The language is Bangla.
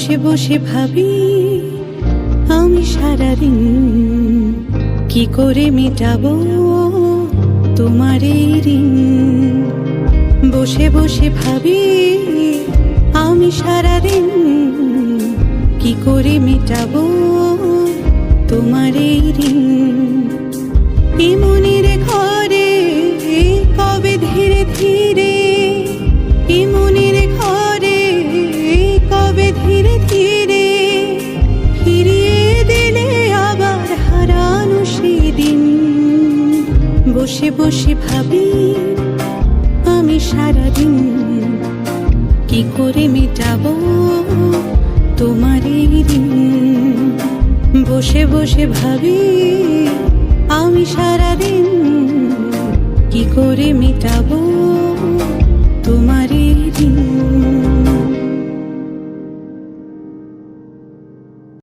বসে বসে ভাবি আমি সারাদিন কি করে মেটাবো তোমার এই ঋণ। বসে বসে ভাবি আমি সারাদিন কি করে মেটাবো তোমার এই ঋণ। এই মনের ঘরে কবে ধীরে ধীরে, এই মনের ঘরে কবে ধীরে ধীরে ফিরিয়ে দিলে আবার হারানো সেদিন। বসে বসে ভাবি আমি সারাদিন কি করে মেটাবো তোমার এই ঋণ। বসে বসে ভাবি আমি সারাদিন কি করে মেটাবো তোমার